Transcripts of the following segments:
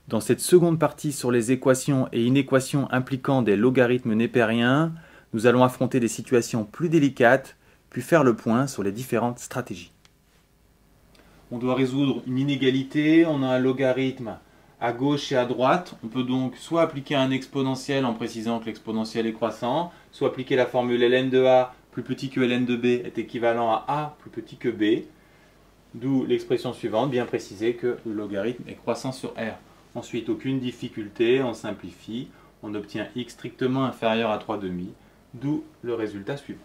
Dans cette seconde partie sur les équations et inéquations impliquant des logarithmes népériens, nous allons affronter des situations plus délicates, puis faire le point sur les différentes stratégies. On doit résoudre une inégalité, on a un logarithme à gauche et à droite. On peut donc soit appliquer un exponentiel en précisant que l'exponentiel est croissant, soit appliquer la formule ln de a plus petit que ln de b est équivalent à a plus petit que b, d'où l'expression suivante, bien préciser que le logarithme est croissant sur r. Ensuite, aucune difficulté, on simplifie, on obtient x strictement inférieur à 3/2, d'où le résultat suivant.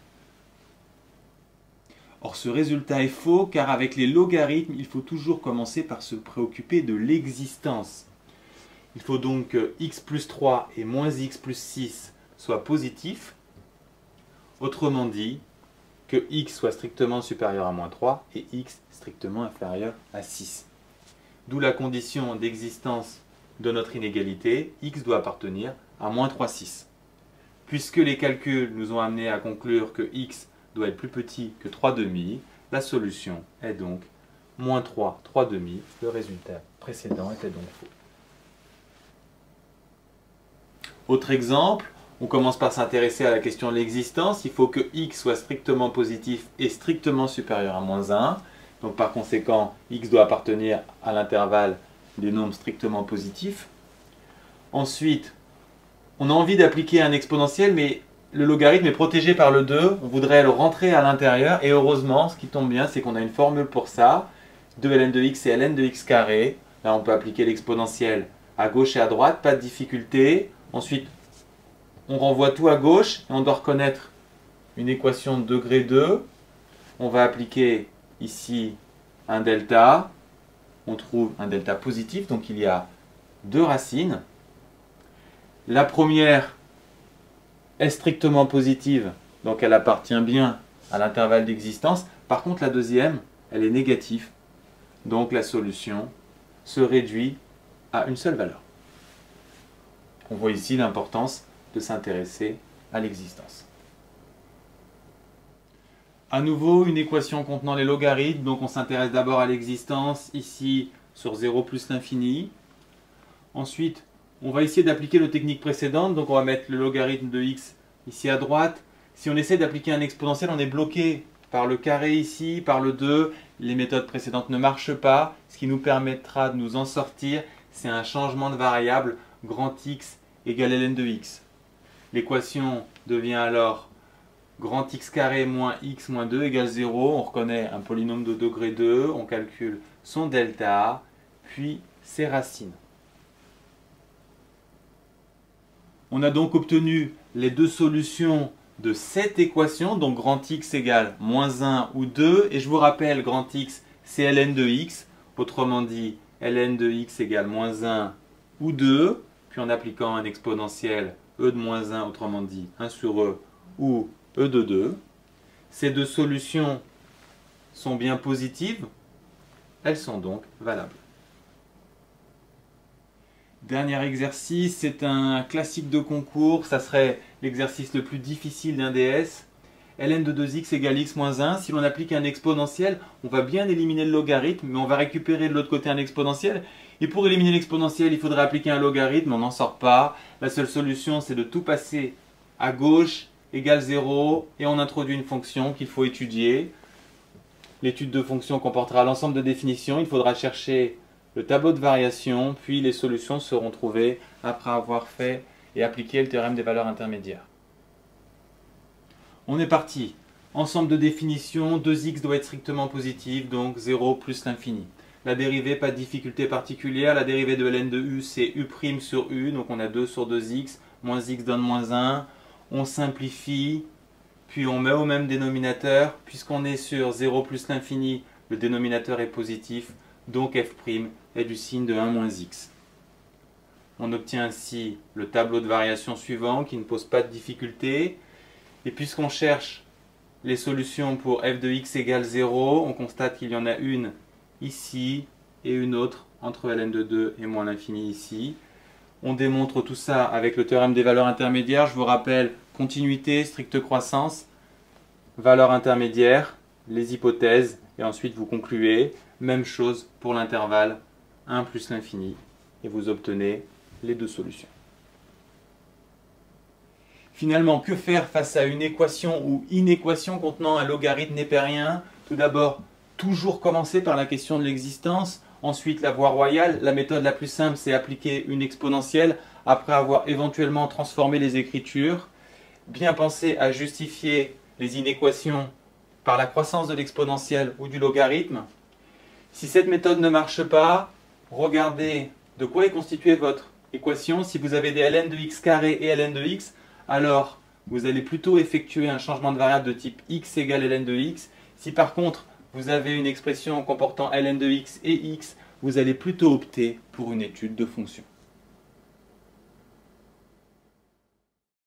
Or, ce résultat est faux car avec les logarithmes, il faut toujours commencer par se préoccuper de l'existence. Il faut donc que x plus 3 et moins x plus 6 soient positifs. Autrement dit, que x soit strictement supérieur à moins 3 et x strictement inférieur à 6. D'où la condition d'existence de notre inégalité, x doit appartenir à moins 3, 6. Puisque les calculs nous ont amené à conclure que x doit être plus petit que 3/2, la solution est donc moins 3, 3/2. Le résultat précédent était donc faux. Autre exemple, on commence par s'intéresser à la question de l'existence. Il faut que x soit strictement positif et strictement supérieur à moins 1. Donc par conséquent, x doit appartenir à l'intervalle des nombres strictement positifs. Ensuite, on a envie d'appliquer un exponentiel, mais le logarithme est protégé par le 2. On voudrait le rentrer à l'intérieur. Et heureusement, ce qui tombe bien, c'est qu'on a une formule pour ça. 2ln de x et ln de x carré. Là, on peut appliquer l'exponentiel à gauche et à droite. Pas de difficulté. Ensuite, on renvoie tout à gauche. Et on doit reconnaître une équation de degré 2. On va appliquer ici un delta, on trouve un delta positif, donc il y a deux racines. La première est strictement positive, donc elle appartient bien à l'intervalle d'existence. Par contre, la deuxième, elle est négative, donc la solution se réduit à une seule valeur. On voit ici l'importance de s'intéresser à l'existence. À nouveau, une équation contenant les logarithmes, donc on s'intéresse d'abord à l'existence, ici sur 0 plus l'infini. Ensuite, on va essayer d'appliquer la technique précédente, donc on va mettre le logarithme de x ici à droite. Si on essaie d'appliquer un exponentiel, on est bloqué par le carré ici, par le 2. Les méthodes précédentes ne marchent pas. Ce qui nous permettra de nous en sortir, c'est un changement de variable, grand x égale ln de x. L'équation devient alors grand x carré moins x moins 2 égale 0. On reconnaît un polynôme de degré 2. On calcule son delta, puis ses racines. On a donc obtenu les deux solutions de cette équation. Donc grand x égale moins 1 ou 2. Et je vous rappelle, grand x, c'est ln de x. Autrement dit, ln de x égale moins 1 ou 2. Puis en appliquant un exponentiel, e de moins 1, autrement dit 1 sur e, ou e de 2. Ces deux solutions sont bien positives, elles sont donc valables. Dernier exercice, c'est un classique de concours, ça serait l'exercice le plus difficile d'un DS. ln de 2x égale x moins 1. Si l'on applique un exponentiel, on va bien éliminer le logarithme, mais on va récupérer de l'autre côté un exponentiel. Et pour éliminer l'exponentiel, il faudrait appliquer un logarithme, on n'en sort pas. La seule solution, c'est de tout passer à gauche, égale 0, et on introduit une fonction qu'il faut étudier. L'étude de fonction comportera l'ensemble de définitions. Il faudra chercher le tableau de variation, puis les solutions seront trouvées après avoir fait et appliqué le théorème des valeurs intermédiaires. On est parti. Ensemble de définitions, 2x doit être strictement positif, donc 0 plus l'infini. La dérivée, pas de difficulté particulière. La dérivée de ln de u, c'est u' sur u, donc on a 2 sur 2x. Moins x donne moins 1. On simplifie, puis on met au même dénominateur. Puisqu'on est sur 0 plus l'infini, le dénominateur est positif, donc f' est du signe de 1 moins x. On obtient ainsi le tableau de variation suivant qui ne pose pas de difficulté. Et puisqu'on cherche les solutions pour f de x égale 0, on constate qu'il y en a une ici et une autre entre ln de 2 et moins l'infini ici. On démontre tout ça avec le théorème des valeurs intermédiaires. Je vous rappelle, continuité, stricte croissance, valeurs intermédiaires, les hypothèses, et ensuite vous concluez. Même chose pour l'intervalle 1 plus l'infini et vous obtenez les deux solutions. Finalement, que faire face à une équation ou inéquation contenant un logarithme népérien? Tout d'abord, toujours commencer par la question de l'existence. Ensuite, la voie royale. La méthode la plus simple, c'est appliquer une exponentielle après avoir éventuellement transformé les écritures. Bien penser à justifier les inéquations par la croissance de l'exponentielle ou du logarithme. Si cette méthode ne marche pas, regardez de quoi est constituée votre équation. Si vous avez des ln de x carré et ln de x, alors vous allez plutôt effectuer un changement de variable de type x égale ln de x. Si par contre vous avez une expression comportant ln de x et x, vous allez plutôt opter pour une étude de fonction.